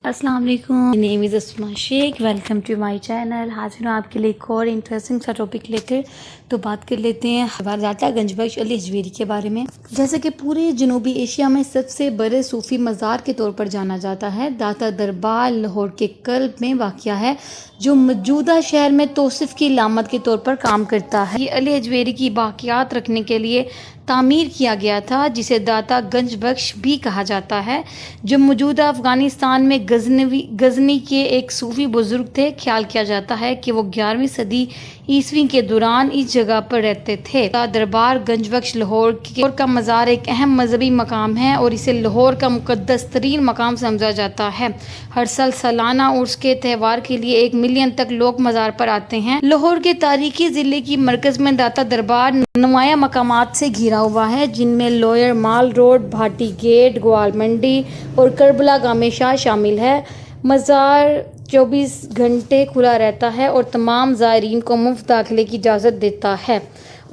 अस्सलाम वालेकुम, name is Asma Shaikh. Welcome to my channel. हाजिर हूँ आपके लिए एक और इंटरेस्टिंग सा टॉपिक लेकर। तो बात कर लेते हैं दाता गंज बख्श अली हजवेरी के बारे में। जैसे कि पूरे जनूबी एशिया में सबसे बड़े सूफ़ी मज़ार के तौर पर जाना जाता है, दाता दरबार लाहौर के कल्ब में वाक़या है, जो मौजूदा शहर में तौसीफ़ की अलामत के तौर पर काम करता है। ये अली हजवेरी की बाक़ियात रखने के लिए तामीर किया गया था, जिसे दाता गंज बख्श भी कहा जाता है, जो मौजूदा अफ़गानिस्तान में गजनी के एक सूफ़ी बुज़ुर्ग थे। ख्याल किया जाता है कि वो 11वीं सदी ईस्वी के दौरान इस जगह पर रहते थे। दरबार गंज बख्श लाहौर का मज़ार एक अहम मजहबी मकाम है और इसे लाहौर का मुक़द्दस तरीन मकाम समझा जाता है। हर साल सालाना उर्स के त्यौहार के लिए 1 मिलियन तक लोग मज़ार पर आते हैं। लाहौर के तारीखी ज़िले की मरकज़ में दाता दरबार नुमाया मकामात से घिरा हुआ है, जिनमें लोयर माल रोड, भाटी गेट, ग्वाल मंडी और करबला गामे शाह शामिल है। मज़ार 24 घंटे खुला रहता है और तमाम ज़ायरीन को मुफ्त दाखिले की इजाज़त देता है।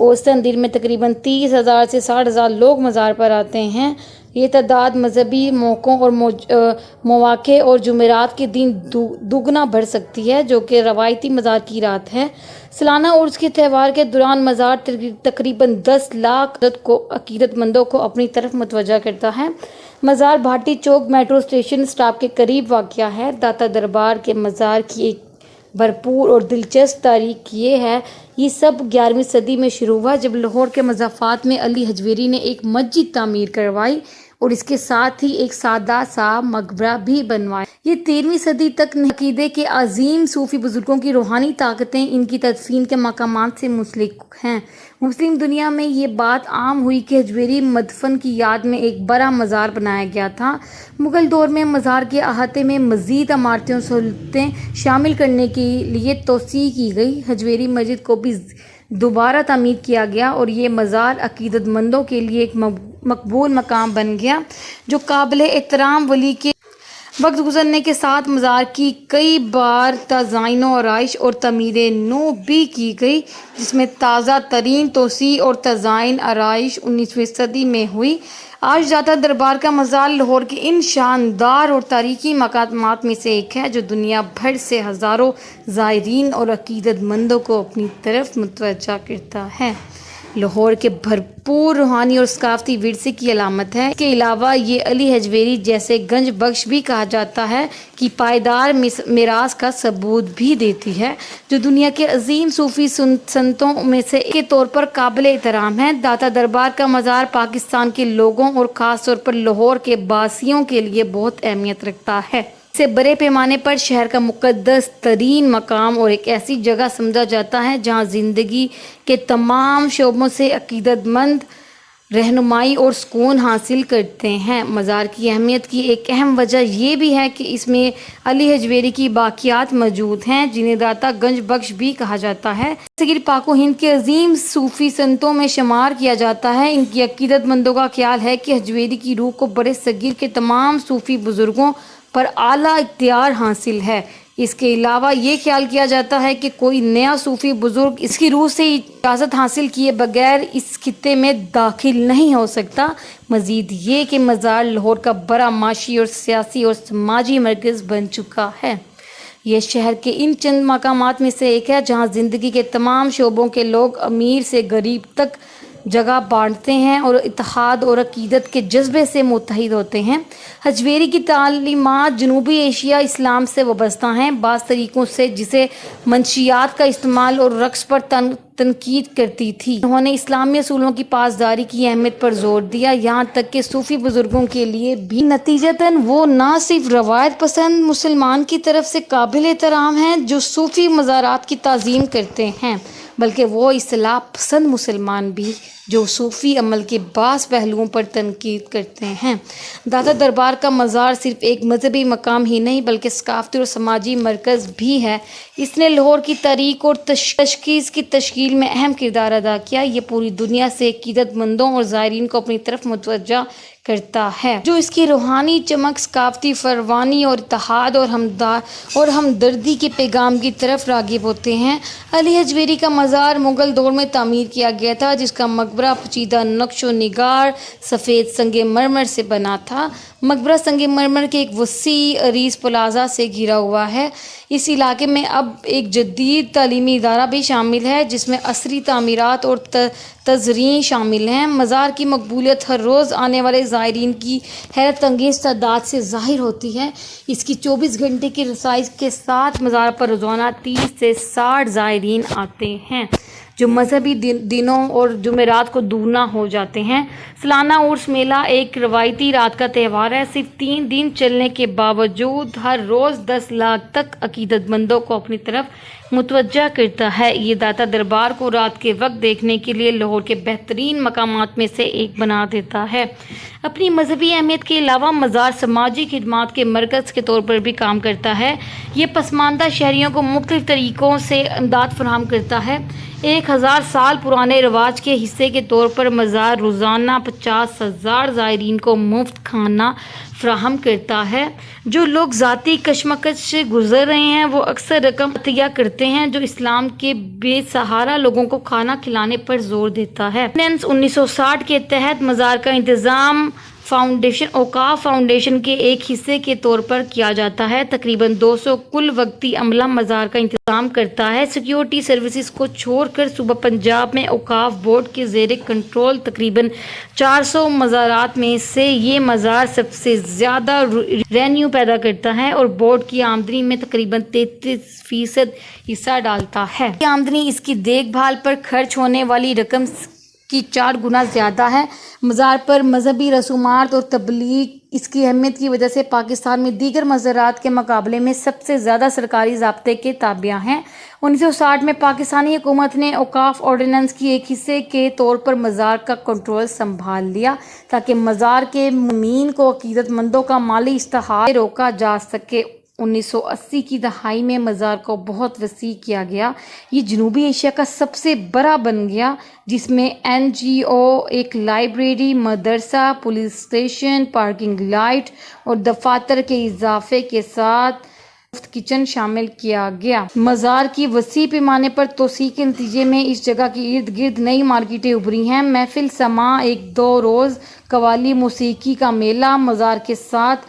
औसतन दिन में तकरीबन 30,000 से 60,000 लोग मज़ार पर आते हैं। ये तादाद मजहबी मौक़ों और मौक़े और जुमेरात के दिन दुगना बढ़ सकती है, जो कि रवायती मज़ार की रात है। सालाना उर्स के त्यौहार के दौरान मज़ार तकरीबन 10 लाख अकीदतमंदों को अपनी तरफ मुतवज्जा करता है। मज़ार भाटी चौक मेट्रो स्टेशन स्टॉप के करीब वाक़या है। दाता दरबार के मज़ार की एक भरपूर और दिलचस्प तारीख ये है, ये सब 11वीं सदी में शुरू हुआ, जब लाहौर के मज़ाफ़ात में अली हजवेरी ने एक मस्जिद तामीर करवाई और इसके साथ ही एक सादा सा मकबरा भी बनवाया। ये 13वीं सदी तक अकीदे के अजीम सूफ़ी बुज़ुर्गों की रूहानी ताकतें इनकी तदफीन के मकामात से मुंसलिक हैं। मुस्लिम दुनिया में ये बात आम हुई कि हजवेरी मदफन की याद में एक बड़ा मज़ार बनाया गया था। मुग़ल दौर में मज़ार के अहाते में मज़ीद इमारतें और सहूलतें शामिल करने के लिए तोसी की गई। हजवेरी मस्जिद को भी दोबारा तामीर किया गया और ये मज़ार अकीदतमंदों के लिए एक मकबूल मकाम बन गया, जो काबिल एहतराम वली के वक्त गुजरने के साथ मज़ार की कई बार तज़ाइन और आराइश और तमीर नौ भी की गई, जिसमें ताज़ा तरीन तोसी और तज़ाइन आराइश 19वीं सदी में हुई। आज दाता दरबार का मज़ार लाहौर के इन शानदार और तारीखी मकामात में से एक है, जो दुनिया भर से हज़ारों ज़ायरीन और अकीदतमंदों को अपनी तरफ मुतवज्जा करता है। लाहौर के भरपूर रूहानी और सकाफ़ती विरसे की अलामत है। इसके अलावा ये अली हजवेरी जैसे गंज बख्श भी कहा जाता है कि पायदार मिरास का सबूत भी देती है, जो दुनिया के अजीम सूफ़ी संतों में से के तौर पर काबिल एहतराम है। दाता दरबार का मज़ार पाकिस्तान के लोगों और ख़ास तौर पर लाहौर के बासियों के लिए बहुत अहमियत रखता है। इसे बड़े पैमाने पर शहर का मुक़द्दस तरीन मकाम और एक ऐसी जगह समझा जाता है जहाँ ज़िंदगी के तमाम शोबों से अकीदतमंद रहनुमाई और सुकून हासिल करते हैं। मज़ार की अहमियत की एक अहम वजह यह भी है कि इसमें अली हजवेरी की बाक़ियात मौजूद हैं, जिन्हें दाता गंज बख्श भी कहा जाता है। जैसे कि पाको हिंद के अजीम सूफ़ी संतों में शुमार किया जाता है। इनकी अकीदतमंदों का ख्याल है कि हजवेरी की रूह को बड़े सगीर के तमाम सूफ़ी बुज़ुर्गों पर आला इख्तियार हासिल है। इसके अलावा ये ख्याल किया जाता है कि कोई नया सूफ़ी बुज़ुर्ग इसकी रूह से इजाज़त हासिल किए बगैर इस खित्ते में दाखिल नहीं हो सकता। मज़ीद ये कि मज़ार लाहौर का बड़ा माशी और सियासी और समाजी मरकज़ बन चुका है। यह शहर के इन चंद मकामात में से एक है जहाँ ज़िंदगी के तमाम शोबों के लोग अमीर से गरीब तक जगह बांटते हैं और इत्तेहाद और अकीदत के जज्बे से मुत्तहिद होते हैं। हजवेरी की तालीमात जनूबी एशिया इस्लाम से वाबस्ता हैं, बाज़ तरीक़ों से जिसे मंशियात का इस्तेमाल और रक्स पर तनकीद करती थी। उन्होंने इस्लामी असूलों की पासदारी की अहमियत पर जोर दिया, यहाँ तक कि सूफ़ी बुज़ुर्गों के लिए भी। नतीजतन वो ना सिर्फ रवायत पसंद मुसलमान की तरफ से काबिल एहतराम हैं जो सूफ़ी मज़ारात की ताज़ीम करते हैं, बल्कि वो इस्लाह पसंद मुसलमान भी जो सूफ़ी अमल के बास पहलुओं पर तनकीद करते हैं। दाता दरबार का मज़ार सिर्फ़ एक मजहबी मकाम ही नहीं बल्कि सकाफ़ती और समाजी मरकज़ भी है। इसने लाहौर की तारीख़ और तशख़ीस की तश्कील में अहम किरदार अदा किया। ये पूरी दुनिया से अकीदतमंदों और ज़ायरीन को अपनी तरफ मुतवज्जा کرتا ہے، جو اس کی روحانی چمک، ثقافتی فروانی اور اتحاد اور ہمدردی کے پیغام کی طرف راغب ہوتے ہیں۔ علی حجویری کا مزار مغل دور میں تعمیر کیا گیا تھا، جس کا مقبرہ پیچیدہ نقش و نگار سفید سنگ مرمر سے بنا تھا۔ مقبرہ سنگ مرمر کے ایک وسیع عریض پلازہ سے گھرا ہوا ہے۔ اس علاقے میں اب ایک جدید تعلیمی ادارہ بھی شامل ہے، جس میں عصری تعمیرات اور تزئین شامل ہیں۔ مزار کی مقبولیت ہر روز آنے والے زائرین کی حیرت انگیز تعداد سے ظاہر ہوتی ہے۔ اس کی 24 گھنٹے کی رسائی کے ساتھ مزار پر روزانہ 30 سے 60 زائرین آتے ہیں، جو مذہبی دنوں اور جمعرات کو دوگنا ہو جاتے ہیں۔ سالانہ عرس میلہ ایک روایتی رات کا تہوار ہے۔ صرف 3 دن چلنے کے باوجود ہر روز 10 لاکھ تک عقیدت مندوں کو اپنی طرف متوجہ کرتا ہے۔ یہ داتا دربار کو رات کے وقت دیکھنے کے لیے لاہور کے بہترین مقامات میں سے ایک بنا دیتا ہے۔ اپنی مذہبی اہمیت کے علاوہ مزار سماجی خدمات کے مرکز کے طور پر بھی کام کرتا ہے۔ یہ پسماندہ شہریوں کو مختلف طریقوں سے امداد فراہم کرتا ہے۔ 1000 سال پرانے رواج کے حصے کے طور پر مزار روزانہ 50,000 زائرین کو مفت کھانا فراہم کرتا ہے۔ جو لوگ ذاتی کشمکش سے گزر رہے ہیں وہ اکثر رقم عطیہ کرتے ہیں، جو اسلام کے بے سہارا لوگوں کو کھانا کھلانے پر زور دیتا ہے۔ 1960 کے تحت مزار کا انتظام اوقاف فاؤنڈیشن کے ایک حصے کے طور پر کیا جاتا ہے۔ تقریباً 200 کل وقتی عملہ مزار کا انتظام کرتا ہے۔ سیکیورٹی سروسز کو چھوڑ کر صوبہ پنجاب میں اوقاف بورڈ کے زیر کنٹرول تقریباً 400 مزارات میں سے یہ مزار سب سے زیادہ ریونیو پیدا کرتا ہے اور بورڈ کی آمدنی میں تقریباً 33% حصہ ڈالتا ہے۔ یہ آمدنی اس کی دیکھ بھال پر خرچ ہونے والی رقم کی 4 گنا زیادہ ہے۔ مزار پر مذہبی رسومات اور تبلیغ اس کی اہمیت کی وجہ سے پاکستان میں دیگر مزارات کے مقابلے میں سب سے زیادہ سرکاری ضابطے کے تابع ہیں۔ 1960 میں پاکستانی حکومت نے اوقاف آرڈیننس کی ایک حصے کے طور پر مزار کا کنٹرول سنبھال لیا تاکہ مزار کے مقیمین کو عقیدت مندوں کا مالی استحصال روکا جا سکے۔ 1980 کی دہائی میں مزار کو بہت وسیع کیا گیا۔ یہ جنوبی ایشیا کا سب سے بڑا بن گیا، جس میں NGO، ایک لائبریری، مدرسہ، پولیس اسٹیشن، پارکنگ لائٹ اور دفاتر کے اضافے کے ساتھ مفت کچن شامل کیا گیا۔ مزار کی وسیع پیمانے پر توسیع کے نتیجے میں اس جگہ کے ارد گرد نئی مارکیٹیں ابھری ہیں۔ محفل سماع، ایک 2 روز قوالی موسیقی کا میلہ مزار کے ساتھ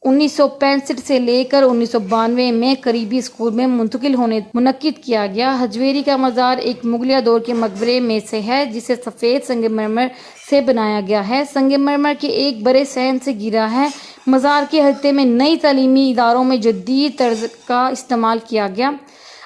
1965 سے لے کر 1992 میں قریبی اسکول میں منعقد کیا گیا۔ حجویری کا مزار ایک مغلیہ دور کے مقبرے میں سے ہے، جسے سفید سنگ مرمر سے بنایا گیا ہے۔ سنگ مرمر کے ایک بڑے صحن سے گھرا ہے۔ مزار کے احاطے میں نئی تعلیمی اداروں میں جدید طرز کا استعمال کیا گیا۔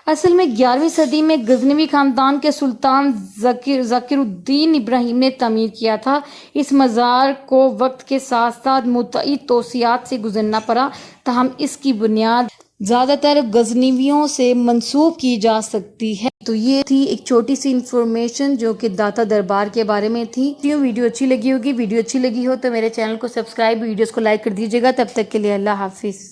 اصل میں 11ویں صدی میں غزنوی خاندان کے سلطان ذکر الدین ابراہیم نے تعمیر کیا تھا۔ اس مزار کو وقت کے ساتھ ساتھ متعدد توسیعات سے گزرنا پڑا، تاہم اس کی بنیاد زیادہ تر غزنویوں سے منسوب کی جا سکتی ہے۔ تو یہ تھی ایک چھوٹی سی انفارمیشن جو کہ داتا دربار کے بارے میں تھی۔ ویڈیو اچھی لگی ہوگی، ویڈیو اچھی لگی ہو تو میرے چینل کو سبسکرائب، ویڈیوز کو لائک کر دیجیے گا۔ تب تک کے لیے اللہ حافظ۔